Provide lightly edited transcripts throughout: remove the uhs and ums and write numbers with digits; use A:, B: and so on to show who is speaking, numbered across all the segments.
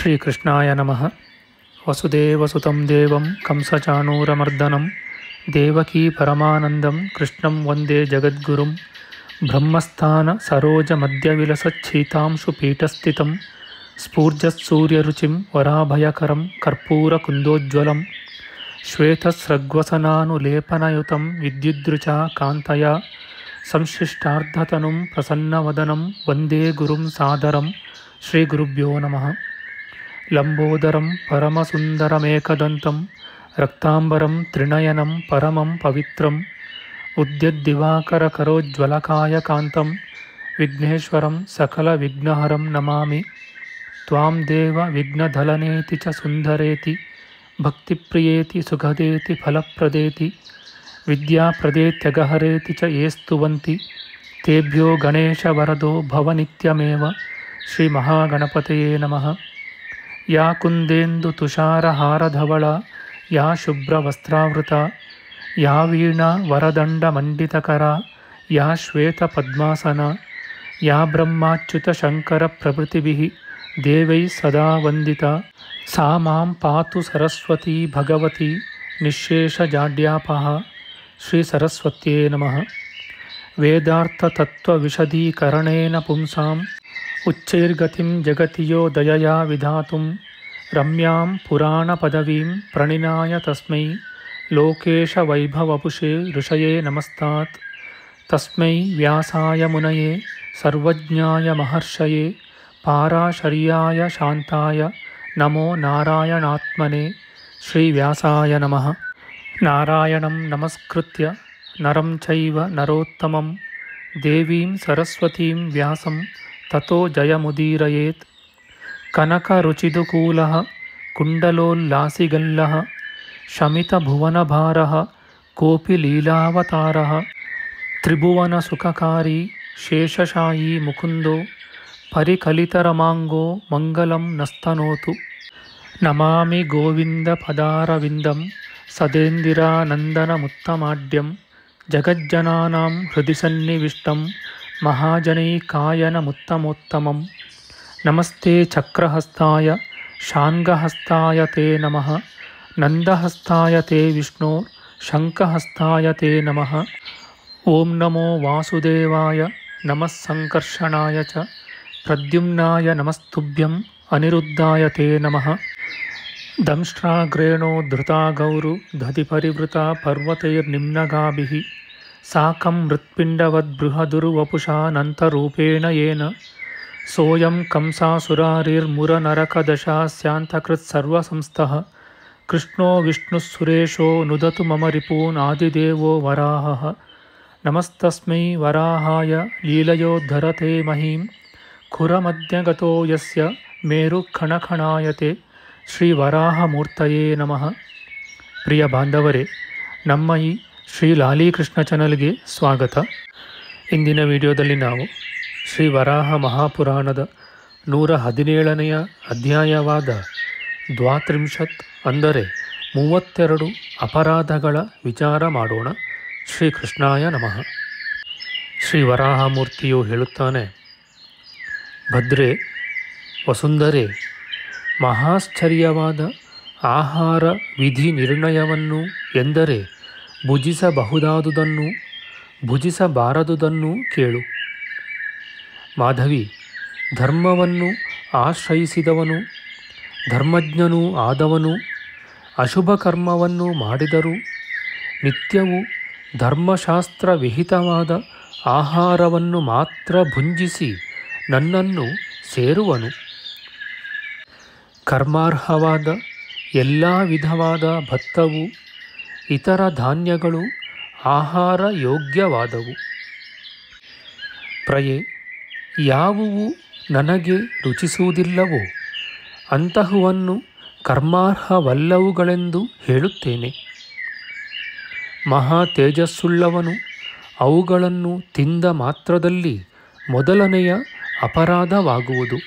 A: ಶ್ರೀಕೃಷ್ಣಾಯ ನಮಃ. ವಸುದೇವಸುತಂ ದೇವಂ ಕಂಸಚಾಣೂರಮರ್ದನಂ ದೇವಕೀ ಪರಮಾನಂದಂ ಕೃಷ್ಣಂ ವಂದೇ ಜಗದ್ಗುರುಂ. ಬ್ರಹ್ಮಸ್ಥಾನ ಸರೋಜ ಮಧ್ಯವಿಲಸಚ್ಛೀತಾಂಶು ಪೀಠಸ್ಥಿತಂ ಸ್ಫೂರ್ಜತ್ಸೂರ್ಯರುಚಿಂ ವರಾಭಯಕರಂ ಕರ್ಪೂರಕುಂದೋಜ್ವಲಂ ಶ್ವೇತಸ್ರಗ್ವಸನಾನುಲೇಪನಯುತಂ ವಿದ್ಯುದ್ರುಚಾ ಕಾಂತಯ ಸಂಶಿಷ್ಟಾರ್ಧತನುಂ ಪ್ರಸನ್ನವದನಂ ವಂದೇ ಗುರುಂ ಸಾದರಂ. ಶ್ರೀಗುರುಭ್ಯೋ ನಮಃ. ಲಂಬೋದರಂ ಪರಮಸುಂದರಮೇಕದಂತಂ ರಕ್ತಾಂಬರಂ ತ್ರಿನಯನಂ ಪರಮಂ ಪವಿತ್ರಂ ಉದ್ಯದ್ದಿವಾಕರಕರೋಜ್ವಲಕಾಯ ಕಾಂತಂ ವಿಘ್ನೇಶ್ವರಂ ಸಕಲವಿಘ್ನಹರಂ ನಮಾಮಿ. ತ್ವಾಂ ದೇವ ವಿಘ್ನಧಲನೇತಿ ಚ ಸುಂದರೇತಿ ಭಕ್ತಿಪ್ರಿಯೇತಿ ಸುಖದೇತಿ ಫಲಪ್ರದೇತಿ ವಿದ್ಯಾಪ್ರದೇತ್ಯಗಹರೇತಿ ಚ ಯೇ ಸ್ತುವಂತಿ ತೇಭ್ಯೋ ಗಣೇಶವರದೋ ಭವನಿತ್ಯಮೇವ. ಶ್ರೀಮಹಾಗಣಪತಯೇ ನಮಃ. ಯಾ ಕುಂದೇಂದು ತುಷಾರಹಾರಧವಳ ಯಾ ಶುಭ್ರವಸ್ತ್ರಾವೃತ ಯಾ ವೀಣಾ ವರದಂಡಮಂಡಿತಕರ ಯಾ ಶ್ವೇತಪದ್ಮಾಸನ ಯಾ ಬ್ರಹ್ಮಾಚ್ಯುತ ಶಂಕರ ಪ್ರಭೃತಿಭಿಃ ದೇವೈಃ ಸದಾ ವಂದಿತಾ ಸಾ ಮಾಂ ಪಾತು ಸರಸ್ವತೀ ಭಗವತಿ ನಿಶ್ಶೇಷಜಾಡ್ಯಾಪಃ. ಶ್ರೀ ಸರಸ್ವತ್ಯೇ ನಮಃ. ವೇದಾರ್ಥತತ್ವವಿಶದೀಕರಣೇನ ಪುಂಸಾಂ ಉಚ್ಚೈರ್ಗತಿಂ ಜಗತಿಯೋ ದಯಯಾ ವಿಧಾತುಂ ರಮ್ಯಾಂ ಪುರಾಣಪದವೀಂ ಪ್ರಣಿನಾಯ ತಸ್ಮೈ ಲೋಕೇಶವೈಭವಪುಷೇ ಋಷಯೇ ನಮಸ್ತಾತ್. ತಸ್ಮೈ ವ್ಯಾಸಾಯ ಮುನಯೇ ಸರ್ವಜ್ಞಾಯ ಮಹರ್ಷಯೇ ಪಾರಾಶರ್ಯಾಯ ಶಾಂತಾಯ ನಮೋ ನಾರಾಯಣಾತ್ಮನೇ. ಶ್ರೀವ್ಯಾಸಾಯ ನಮಃ. ನಾರಾಯಣಂ ನಮಸ್ಕೃತ್ಯ ನರಂ ಚೈವ ನರೋತ್ತಮಂ ದೇವೀಂ ಸರಸ್ವತೀಂ ವ್ಯಾಸಂ ತತೋ ಜಯಮುದೀರಯೇತ್. ಕನಕರುಚಿದುಕೂಲಃ ಕುಂಡಲೋಲ್ಲಾಸಿಗಲ್ಲಃ ಶಮಿತಭುವನಭಾರಃ ಕೋಪಿ ಲೀಲಾವತಾರಃ ತ್ರಿಭುವನಸುಖಕಾರಿ ಶೇಷಶಾಯೀ ಮುಕುಂದೋ ಪರಿಕಲಿತರಮಾಂಗೋ ಮಂಗಲಂ ನಸ್ತನೋತು. ನಮಾಮಿ ಗೋವಿಂದ ಪದಾರವಿಂದಂ ಸದೇಂದಿರಾನಂದನಮುತ್ತಮಾಡ್ಯಂ ಜಗಜ್ಜನಾನಾಂ ಹೃದಿ ಸನ್ನಿವಿಷ್ಟಂ ಮಹಾಜನೈಕಾಯನಮುತ್ತಮೋತ್ತಮಂ. ನಮಸ್ತೆ ಚಕ್ರಹಸ್ತಾಯ ಶಾಂಗಹಸ್ತಾಯ ತೇ ನಮಃ. ನಂದಹಸ್ತಾಯ ತೇ ವಿಷ್ಣೋ ಶಂಖಹಸ್ತಾಯ ತೇ ನಮಃ. ಓಂ ನಮೋ ವಾಸುದೇವಾಯ ನಮಃ ಸಂಕರ್ಷಣಾಯ ಚ ಪ್ರದ್ಯುಮ್ನಾಯ ನಮಸ್ತುಭ್ಯಂ ಅನಿರುದ್ಧಾಯ ತೇ ನಮಃ. ದಂಷ್ಟ್ರಾಗ್ರೇಣೋ ಧೃತಾ ಗೌರು ದಧಿಪರಿವೃತಾ ಪರ್ವತೈರ್ನಿಮ್ನಗಾಭಿಃ ಸಾಕಂ ಮೃತ್ಪಿಂಡವದ್ಬೃಹದುರ್ವಪುಷಾನಂತರೂಪೇಣ ಯೇನ ಸೋಯಂ ಕಂಸಾಸುರಾರಿರ್ಮುರನರಕದಶಾಸ್ಯಾಂತಕೃತ್ಸರ್ವಸಂಸ್ಥಃ ಕೃಷ್ಣೋ ವಿಷ್ಣುಃ ಸುರೇಶೋ ನುದತು ಮಮ ರಿಪೂನ್ ಆದಿದೇವೋ ವರಾಹಃ. ನಮಸ್ತಸ್ಮೈ ವರಾಹಾಯ ಲೀಲಯೋದ್ಧರತೆ ಮಹೀಂ ಖುರಮಧ್ಯಗತೋ ಯಸ್ಯ ಮೇರುಖಣಖಣಾಯತೆ. ಶ್ರೀ ವರಾಹಮೂರ್ತಯೇ ನಮಃ. ಪ್ರಿಯ ಬಾಂಧವರೇ, ನಮ್ಮ ಈ ಶ್ರೀ ಲಾಲೀಕೃಷ್ಣ ಚಾನಲ್ಗೆ ಸ್ವಾಗತ. ಇಂದಿನ ವಿಡಿಯೋದಲ್ಲಿ ನಾವು ಶ್ರೀ ವರಾಹ ಮಹಾಪುರಾಣದ 117ನೆಯ ಅಧ್ಯಾಯವಾದ ದ್ವಾತ್ರಿಂಶತ್ ಅಂದರೆ 32 ಅಪರಾಧಗಳ ವಿಚಾರ ಮಾಡೋಣ. ಶ್ರೀಕೃಷ್ಣಾಯ ನಮಃ. ಶ್ರೀ ವರಾಹಮೂರ್ತಿಯು ಹೇಳುತ್ತಾನೆ, ಭದ್ರೇ ವಸುಂಧರೆ, ಮಹಾಶ್ಚರ್ಯವಾದ ಆಹಾರ ವಿಧಿ ನಿರ್ಣಯವನ್ನು ಎಂದರೆ ಭುಜಿಸಬಹುದಾದುದನ್ನು ಭುಜಿಸಬಾರದುದನ್ನು ಕೇಳು. ಮಾಧವಿ, ಧರ್ಮವನ್ನು ಆಶ್ರಯಿಸಿದವನು ಧರ್ಮಜ್ಞನೂ ಆದವನು ಅಶುಭ ಕರ್ಮವನ್ನು ಮಾಡಿದರೂ ನಿತ್ಯವೂ ಧರ್ಮಶಾಸ್ತ್ರ ವಿಹಿತವಾದ ಆಹಾರವನ್ನು ಮಾತ್ರ ಭುಂಜಿಸಿ ನನ್ನನ್ನು ಸೇರುವನು. ಕರ್ಮಾರ್ಹವಾದ ಎಲ್ಲ ವಿಧವಾದ ಭತ್ತವು ಇತರ ಧಾನ್ಯಗಳು ಆಹಾರ ಯೋಗ್ಯವಾದವು. ಪ್ರಯೆ, ಯಾವುವು ನನಗೆ ರುಚಿಸುವುದಿಲ್ಲವೋ ಅಂತಹವನ್ನು ಕರ್ಮಾರ್ಹವಲ್ಲವುಗಳೆಂದು ಹೇಳುತ್ತೇನೆ. ಮಹಾ ತೇಜಸ್ಸುಳ್ಳವನು ಅವುಗಳನ್ನು ತಿಂದ ಮಾತ್ರದಲ್ಲಿ ಮೊದಲನೆಯ ಅಪರಾಧವಾಗುವುದು.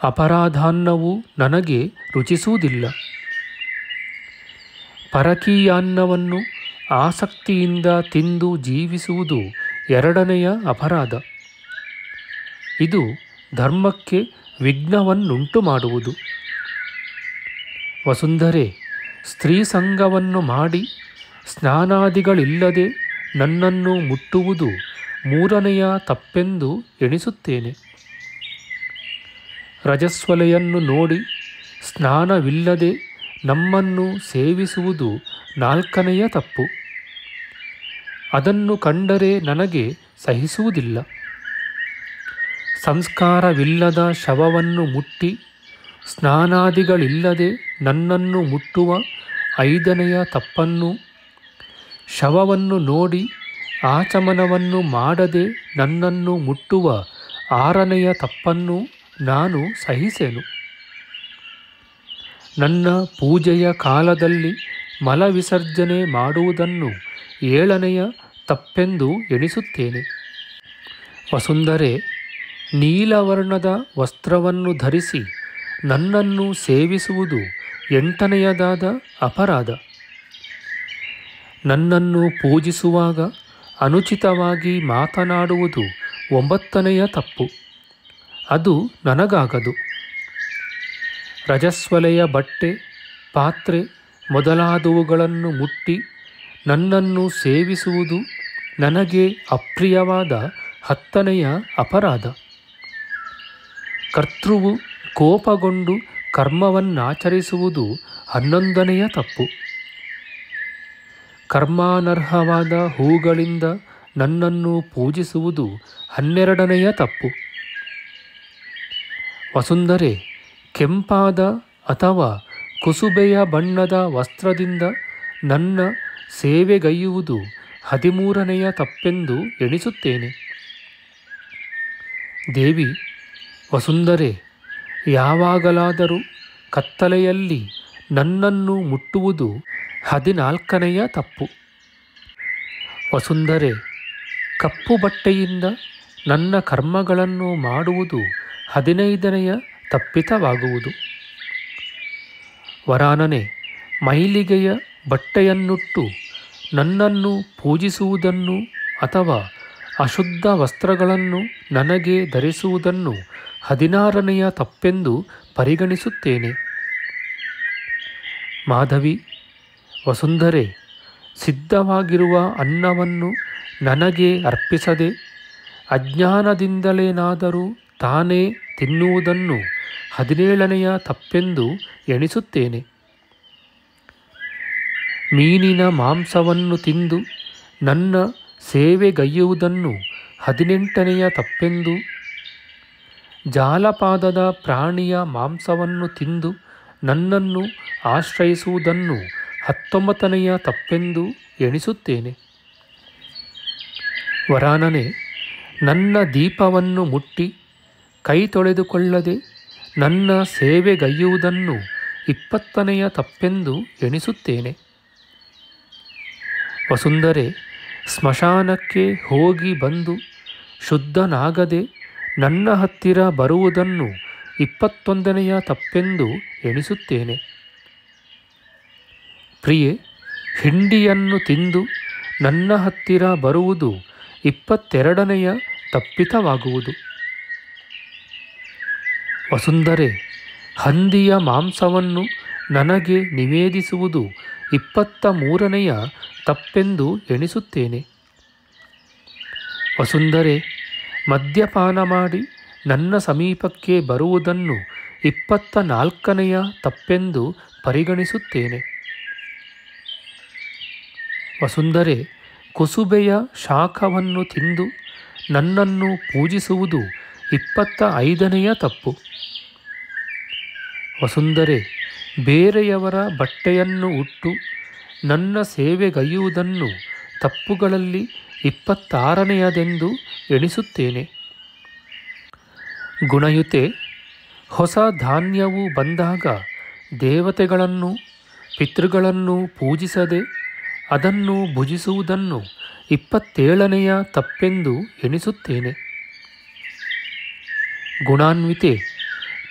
A: ಅಪರಾಧಾನ್ನವು ನನಗೆ ರುಚಿಸುವುದಿಲ್ಲ. ಪರಕೀಯಾನ್ನವನ್ನು ಆಸಕ್ತಿಯಿಂದ ತಿಂದು ಜೀವಿಸುವುದು ಎರಡನೆಯ ಅಪರಾಧ. ಇದು ಧರ್ಮಕ್ಕೆ ವಿಘ್ನವನ್ನುಂಟು ಮಾಡುವುದು. ವಸುಂಧರೆ, ಸ್ತ್ರೀ ಸಂಗವನ್ನು ಮಾಡಿ ಸ್ನಾನಾದಿಗಳಿಲ್ಲದೆ ನನ್ನನ್ನು ಮುಟ್ಟುವುದು ಮೂರನೆಯ ತಪ್ಪೆಂದು ಎಣಿಸುತ್ತೇನೆ. ರಜಸ್ವಲೆಯನ್ನು ನೋಡಿ ಸ್ನಾನವಿಲ್ಲದೆ ನಮ್ಮನ್ನು ಸೇವಿಸುವುದು ನಾಲ್ಕನೆಯ ತಪ್ಪು. ಅದನ್ನು ಕಂಡರೆ ನನಗೆ ಸಹಿಸುವುದಿಲ್ಲ. ಸಂಸ್ಕಾರವಿಲ್ಲದ ಶವವನ್ನು ಮುಟ್ಟಿ ಸ್ನಾನಾದಿಗಳಿಲ್ಲದೆ ನನ್ನನ್ನು ಮುಟ್ಟುವ ಐದನೆಯ ತಪ್ಪನ್ನು, ಶವವನ್ನು ನೋಡಿ ಆಚಮನವನ್ನು ಮಾಡದೆ ನನ್ನನ್ನು ಮುಟ್ಟುವ ಆರನೆಯ ತಪ್ಪನ್ನು ನಾನು ಸಹಿಸೆನು. ನನ್ನ ಪೂಜೆಯ ಕಾಲದಲ್ಲಿ ಮಲವಿಸರ್ಜನೆ ಮಾಡುವುದನ್ನು ಏಳನೆಯ ತಪ್ಪೆಂದು ಎಣಿಸುತ್ತೇನೆ. ವಸುಂಧರೆ, ನೀಲವರ್ಣದ ವಸ್ತ್ರವನ್ನು ಧರಿಸಿ ನನ್ನನ್ನು ಸೇವಿಸುವುದು ಎಂಟನೆಯದಾದ ಅಪರಾಧ. ನನ್ನನ್ನು ಪೂಜಿಸುವಾಗ ಅನುಚಿತವಾಗಿ ಮಾತನಾಡುವುದು ಒಂಬತ್ತನೆಯ ತಪ್ಪು. ಅದು ನನಗಾಗದು. ರಜಸ್ವಲೆಯ ಬಟ್ಟೆ, ಪಾತ್ರೆ ಮೊದಲಾದವುಗಳನ್ನು ಮುಟ್ಟಿ ನನ್ನನ್ನು ಸೇವಿಸುವುದು ನನಗೆ ಅಪ್ರಿಯವಾದ ಹತ್ತನೆಯ ಅಪರಾಧ. ಕರ್ತೃವು ಕೋಪಗೊಂಡು ಕರ್ಮವನ್ನಾಚರಿಸುವುದು 11ನೆಯ ತಪ್ಪು. ಕರ್ಮಾನರ್ಹವಾದ ಹೂಗಳಿಂದ ನನ್ನನ್ನು ಪೂಜಿಸುವುದು 12ನೆಯ ತಪ್ಪು. ವಸುಂಧರೆ, ಕೆಂಪಾದ ಅಥವಾ ಕುಸುಬೆಯ ಬಣ್ಣದ ವಸ್ತ್ರದಿಂದ ನನ್ನ ಸೇವೆಗೈಯುವುದು 13ನೆಯ ತಪ್ಪೆಂದು ಎಣಿಸುತ್ತೇನೆ. ದೇವಿ ವಸುಂಧರೆ, ಯಾವಾಗಲಾದರೂ ಕತ್ತಲೆಯಲ್ಲಿ ನನ್ನನ್ನು ಮುಟ್ಟುವುದು 14ನೆಯ ತಪ್ಪು. ವಸುಂಧರೆ, ಕಪ್ಪು ಬಟ್ಟೆಯಿಂದ ನನ್ನ ಕರ್ಮಗಳನ್ನು ಮಾಡುವುದು 15ನೆಯ ತಪ್ಪಿತವಾಗುವುದು. ವರಾನನೆ, ಮೈಲಿಗೆಯ ಬಟ್ಟೆಯನ್ನುಟ್ಟು ನನ್ನನ್ನು ಪೂಜಿಸುವುದನ್ನು ಅಥವಾ ಅಶುದ್ಧ ವಸ್ತ್ರಗಳನ್ನು ನನಗೆ ಧರಿಸುವುದನ್ನು 16ನೆಯ ತಪ್ಪೆಂದು ಪರಿಗಣಿಸುತ್ತೇನೆ. ಮಾಧವಿ ವಸುಂಧರೆ, ಸಿದ್ಧವಾಗಿರುವ ಅನ್ನವನ್ನು ನನಗೆ ಅರ್ಪಿಸದೆ ಅಜ್ಞಾನದಿಂದಲೇನಾದರೂ ತಾನೇ ತಿನ್ನುವುದನ್ನು 17ನೆಯ ತಪ್ಪೆಂದು ಎಣಿಸುತ್ತೇನೆ. ಮೀನಿನ ಮಾಂಸವನ್ನು ತಿಂದು ನನ್ನ ಸೇವೆಗೈಯುವುದನ್ನು 18ನೆಯ ತಪ್ಪೆಂದು, ಜಾಲಪಾದದ ಪ್ರಾಣಿಯ ಮಾಂಸವನ್ನು ತಿಂದು ನನ್ನನ್ನು ಆಶ್ರಯಿಸುವುದನ್ನು 19ನೆಯ ತಪ್ಪೆಂದು ಎಣಿಸುತ್ತೇನೆ. ವರಾನನೆ, ನನ್ನ ದೀಪವನ್ನು ಮುಟ್ಟಿ ಕೈ ತೊಳೆದುಕೊಳ್ಳದೆ ನನ್ನ ಸೇವೆಗೈಯುವುದನ್ನು 20ನೆಯ ತಪ್ಪೆಂದು ಎಣಿಸುತ್ತೇನೆ. ವಸುಂಧರೆ, ಸ್ಮಶಾನಕ್ಕೆ ಹೋಗಿ ಬಂದು ಶುದ್ಧನಾಗದೆ ನನ್ನ ಹತ್ತಿರ ಬರುವುದನ್ನು 21ನೆಯ ತಪ್ಪೆಂದು ಎಣಿಸುತ್ತೇನೆ. ಪ್ರಿಯೆ, ಹಿಂಡಿಯನ್ನು ತಿಂದು ನನ್ನ ಹತ್ತಿರ ಬರುವುದು 22ನೆಯ ತಪ್ಪಿತವಾಗುವುದು. ವಸುಂಧರೆ, ಹಂದಿಯ ಮಾಂಸವನ್ನು ನನಗೆ ನಿವೇದಿಸುವುದು 23ನೆಯ ತಪ್ಪೆಂದು ಎಣಿಸುತ್ತೇನೆ. ವಸುಂಧರೆ, ಮದ್ಯಪಾನ ಮಾಡಿ ನನ್ನ ಸಮೀಪಕ್ಕೆ ಬರುವುದನ್ನು 24ನೆಯ ತಪ್ಪೆಂದು ಪರಿಗಣಿಸುತ್ತೇನೆ. ವಸುಂಧರೆ, ಕುಸುಬೆಯ ಶಾಖವನ್ನು ತಿಂದು ನನ್ನನ್ನು ಪೂಜಿಸುವುದು 25ನೆಯ ತಪ್ಪು. ವಸುಂಧರೆ, ಬೇರೆಯವರ ಬಟ್ಟೆಯನ್ನು ಉಟ್ಟು ನನ್ನ ಸೇವೆಗೈಯುವುದನ್ನು ತಪ್ಪುಗಳಲ್ಲಿ 26ನೆಯದೆಂದು ಎಣಿಸುತ್ತೇನೆ. ಗುಣಯುತೆ, ಹೊಸ ಧಾನ್ಯವು ಬಂದಾಗ ದೇವತೆಗಳನ್ನು ಪಿತೃಗಳನ್ನು ಪೂಜಿಸದೆ ಅದನ್ನು ಭುಜಿಸುವುದನ್ನು 27ನೆಯ ತಪ್ಪೆಂದು ಎಣಿಸುತ್ತೇನೆ. ಗುಣಾನ್ವಿತೆ,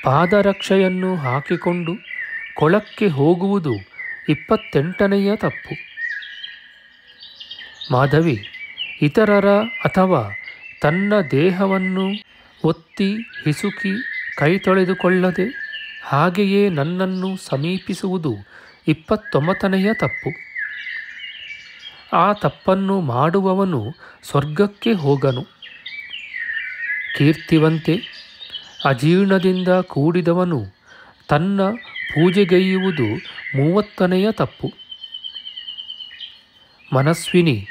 A: ಪಾದರಕ್ಷೆಯನ್ನು ಹಾಕಿಕೊಂಡು ಕೊಳಕ್ಕೆ ಹೋಗುವುದು 28ನೆಯ ತಪ್ಪು. ಮಾಧವಿ, ಇತರರ ಅಥವಾ ತನ್ನ ದೇಹವನ್ನು ಒತ್ತಿ ಹಿಸುಕಿ ಕೈ ತೊಳೆದುಕೊಳ್ಳದೆ ಹಾಗೆಯೇ ನನ್ನನ್ನು ಸಮೀಪಿಸುವುದು 29ನೆಯ ತಪ್ಪು. ಆ ತಪ್ಪನ್ನು ಮಾಡುವವನು ಸ್ವರ್ಗಕ್ಕೆ ಹೋಗನು. ಕೀರ್ತಿವಂತೆ ಅಜೀರ್ಣದಿಂದ ಕೂಡಿದವನು ತನ್ನ ಪೂಜೆಗೈಯುವುದು 30ನೆಯ ತಪ್ಪು. ಮನಸ್ವಿನಿ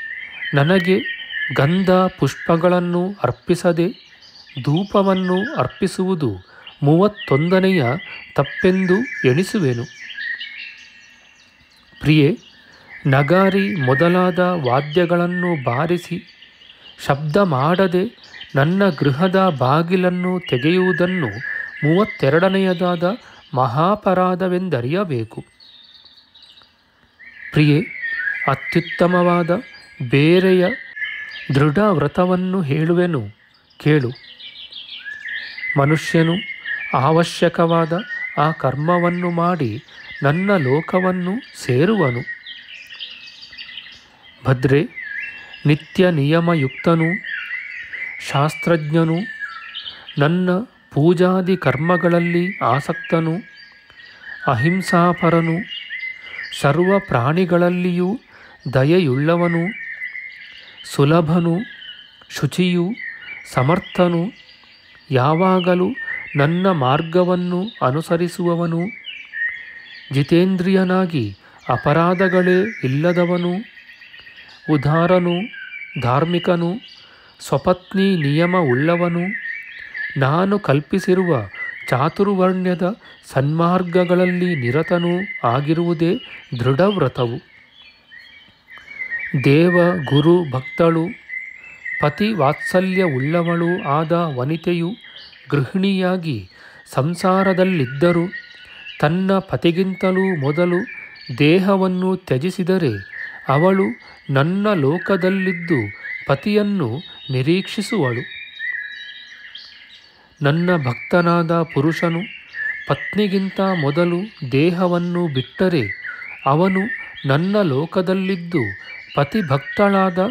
A: ನನಗೆ ಗಂಧ ಪುಷ್ಪಗಳನ್ನು ಅರ್ಪಿಸದೆ ಧೂಪವನ್ನು ಅರ್ಪಿಸುವುದು 31ನೆಯ ತಪ್ಪೆಂದು ಎಣಿಸುವೆನು. ಪ್ರಿಯೆ, ನಗಾರಿ ಮೊದಲಾದ ವಾದ್ಯಗಳನ್ನು ಬಾರಿಸಿ ಶಬ್ದ ಮಾಡದೆ ನನ್ನ ಗೃಹದ ಬಾಗಿಲನ್ನು ತೆಗೆಯುವುದನ್ನು 32ನೆಯದಾದ ಮಹಾಪರಾಧವೆಂದರಿಯಬೇಕು. ಪ್ರಿಯೆ, ಅತ್ಯುತ್ತಮವಾದ ಬೇರೆಯ ದೃಢ ವ್ರತವನ್ನು ಹೇಳುವೆನು ಕೇಳು. ಮನುಷ್ಯನು ಅವಶ್ಯಕವಾದ ಆ ಕರ್ಮವನ್ನು ಮಾಡಿ ನನ್ನ ಲೋಕವನ್ನು ಸೇರುವನು. ಭದ್ರೆ, ನಿತ್ಯ ನಿಯಮಯುಕ್ತನೂ ಶಾಸ್ತ್ರಜ್ಞನೂ ನನ್ನ ಪೂಜಾದಿ ಕರ್ಮಗಳಲ್ಲಿ ಆಸಕ್ತನೂ ಅಹಿಂಸಾಪರನೂ ಸರ್ವ ಪ್ರಾಣಿಗಳಲ್ಲಿಯೂ ದಯೆಯುಳ್ಳವನೂ ಸುಲಭನೂ ಶುಚಿಯೂ ಸಮರ್ಥನೂ ಯಾವಾಗಲೂ ನನ್ನ ಮಾರ್ಗವನ್ನು ಅನುಸರಿಸುವವನೂ ಜಿತೇಂದ್ರಿಯನಾಗಿ ಅಪರಾಧಗಳೇ ಇಲ್ಲದವನೂ ಉದಾರನೂ ಧಾರ್ಮಿಕನೂ ಸ್ವಪತ್ನಿ ನಿಯಮವುಳ್ಳವನೂ ನಾನು ಕಲ್ಪಿಸಿರುವ ಚಾತುರ್ವರ್ಣ್ಯದ ಸನ್ಮಾರ್ಗಗಳಲ್ಲಿ ನಿರತನೂ ಆಗಿರುವುದೇ ದೃಢವ್ರತವು. ದೇವ ಗುರು ಭಕ್ತಳು ಪತಿ ವಾತ್ಸಲ್ಯವುಳ್ಳವಳೂ ಆದ ವನಿತೆಯು ಗೃಹಿಣಿಯಾಗಿ ಸಂಸಾರದಲ್ಲಿದ್ದರೂ ತನ್ನ ಪತಿಗಿಂತಲೂ ಮೊದಲು ದೇಹವನ್ನು ತ್ಯಜಿಸಿದರೆ ಅವಳು ನನ್ನ ಲೋಕದಲ್ಲಿದ್ದು ಪತಿಯನ್ನು ನಿರೀಕ್ಷಿಸುವಳು. ನನ್ನ ಭಕ್ತನಾದ ಪುರುಷನು ಪತ್ನಿಗಿಂತ ಮೊದಲು ದೇಹವನ್ನು ಬಿಟ್ಟರೆ ಅವನು ನನ್ನ ಲೋಕದಲ್ಲಿದ್ದು ಪತಿಭಕ್ತಳಾದ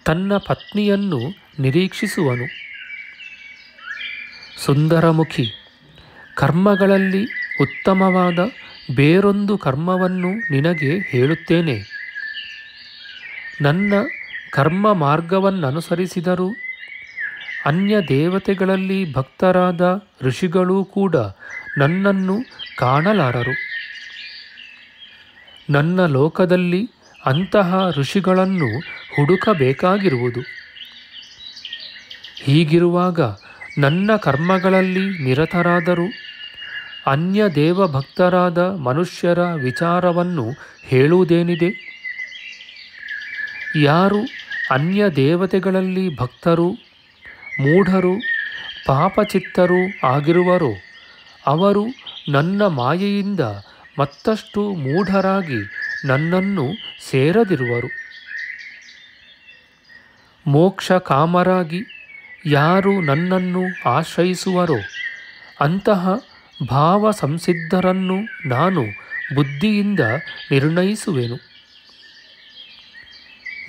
A: ತನ್ನ ಪತ್ನಿಯನ್ನು ನಿರೀಕ್ಷಿಸುವನು. ಸುಂದರಮುಖಿ, ಕರ್ಮಗಳಲ್ಲಿ ಉತ್ತಮವಾದ ಬೇರೊಂದು ಕರ್ಮವನ್ನು ನಿನಗೆ ಹೇಳುತ್ತೇನೆ. ನನ್ನ ಕರ್ಮ ಮಾರ್ಗವನ್ನನುಸರಿಸಿದರೂ ಅನ್ಯ ದೇವತೆಗಳಲ್ಲಿ ಭಕ್ತರಾದ ಋಷಿಗಳೂ ಕೂಡ ನನ್ನನ್ನು ಕಾಣಲಾರರು. ನನ್ನ ಲೋಕದಲ್ಲಿ ಅಂತಹ ಋಷಿಗಳನ್ನು ಹುಡುಕಬೇಕಾಗಿರುವುದು. ಹೀಗಿರುವಾಗ ನನ್ನ ಕರ್ಮಗಳಲ್ಲಿ ನಿರತರಾದರೂ ಅನ್ಯ ದೇವಭಕ್ತರಾದ ಮನುಷ್ಯರ ವಿಚಾರವನ್ನು ಹೇಳುವುದೇನಿದೆ? ಯಾರು ಅನ್ಯ ದೇವತೆಗಳಲ್ಲಿ ಭಕ್ತರು ಮೂಢರು ಪಾಪಚಿತ್ತರೂ ಆಗಿರುವರೋ ಅವರು ನನ್ನ ಮಾಯೆಯಿಂದ ಮತ್ತಷ್ಟು ಮೂಢರಾಗಿ ನನ್ನನ್ನು ಸೇರದಿರುವರು. ಮೋಕ್ಷ ಕಾಮರಾಗಿ ಯಾರು ನನ್ನನ್ನು ಆಶ್ರಯಿಸುವರೋ ಅಂತಹ ಭಾವ ಸಂಸಿದ್ಧರನ್ನು ನಾನು ಬುದ್ಧಿಯಿಂದ ನಿರ್ಣಯಿಸುವೆನು.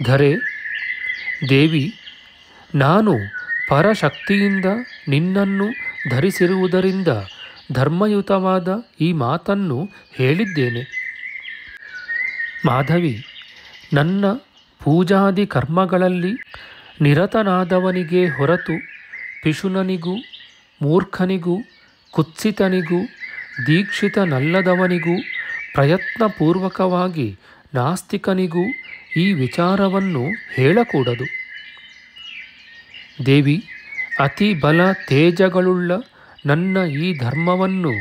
A: ಧರೆ ದೇವಿ, ನಾನು ಪರಶಕ್ತಿಯಿಂದ ನಿನ್ನನ್ನು ಧರಿಸಿರುವುದರಿಂದ ಧರ್ಮಯುತವಾದ ಈ ಮಾತನ್ನು ಹೇಳಿದ್ದೇನೆ. ಮಾಧವಿ, ನನ್ನ ಪೂಜಾದಿ ಕರ್ಮಗಳಲ್ಲಿ ನಿರತನಾದವನಿಗೆ ಹೊರತು ಪಿಶುನನಿಗೂ ಮೂರ್ಖನಿಗೂ ಕುತ್ಸಿತನಿಗೂ ದೀಕ್ಷಿತನಲ್ಲದವನಿಗೂ ಪ್ರಯತ್ನಪೂರ್ವಕವಾಗಿ ನಾಸ್ತಿಕನಿಗೂ ಈ ವಿಚಾರವನ್ನು ಹೇಳಕೂಡದು. ದೇವಿ, ಅತಿ ಬಲ ತೇಜಗಳುಳ್ಳ ನನ್ನ ಈ ಧರ್ಮವನ್ನು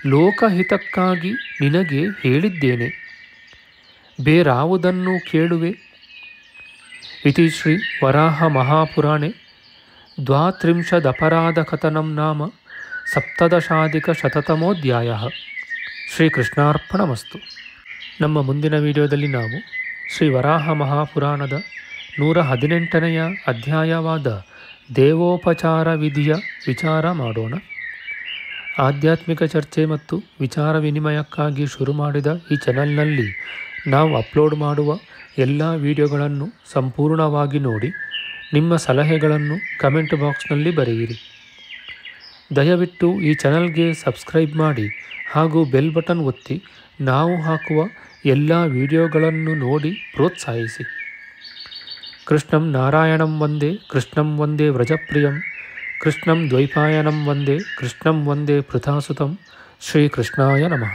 A: ಲೋಕಹಿತಕ್ಕಾಗಿ ನಿನಗೆ ಹೇಳಿದ್ದೇನೆ. ಬೇರಾವುದನ್ನು ಕೇಳುವೆ? ಇತಿ ಶ್ರೀ ವರಾಹ ಮಹಾಪುರಾಣೆ 32 ನಾಮ 17 ಶ್ರೀಕೃಷ್ಣಾರ್ಪಣಮಸ್ತು. ನಮ್ಮ ಮುಂದಿನ ವಿಡಿಯೋದಲ್ಲಿ ನಾವು ಶ್ರೀ ವರಾಹ ಮಹಾಪುರಾಣದ 118ನೇ ಅಧ್ಯಾಯವಾದ ದೇವೋಪಚಾರ ವಿಧಿಯ ವಿಚಾರ ಮಾಡೋಣ. ಆಧ್ಯಾತ್ಮಿಕ ಚರ್ಚೆ ಮತ್ತು ವಿಚಾರ ವಿನಿಮಯಕ್ಕಾಗಿ ಶುರು ಮಾಡಿದ ಈ ಚಾನೆಲ್ನಲ್ಲಿ ನಾವು ಅಪ್ಲೋಡ್ ಮಾಡುವ ಎಲ್ಲ ವಿಡಿಯೋಗಳನ್ನು ಸಂಪೂರ್ಣವಾಗಿ ನೋಡಿ ನಿಮ್ಮ ಸಲಹೆಗಳನ್ನು ಕಮೆಂಟ್ ಬಾಕ್ಸ್ನಲ್ಲಿ ಬರೆಯಿರಿ. ದಯವಿಟ್ಟು ಈ ಚಾನಲ್ಗೆ ಸಬ್ಸ್ಕ್ರೈಬ್ ಮಾಡಿ ಹಾಗೂ ಬೆಲ್ ಬಟನ್ ಒತ್ತಿ ನಾವು ಹಾಕುವ ಎಲ್ಲ ವಿಡಿಯೋಗಳನ್ನು ನೋಡಿ ಪ್ರೋತ್ಸಾಹಿಸಿ. ಕೃಷ್ಣಂ ನಾರಾಯಣಂ ವಂದೇ ಕೃಷ್ಣಂ ವಂದೇ ವ್ರಜಪ್ರಿಯಂ ಕೃಷ್ಣಂ ದ್ವೈಪಾಯನಂ ವಂದೇ ಕೃಷ್ಣಂ ವಂದೇ ಪೃಥಾಸುತಂ ಶ್ರೀಕೃಷ್ಣಾಯ ನಮಃ.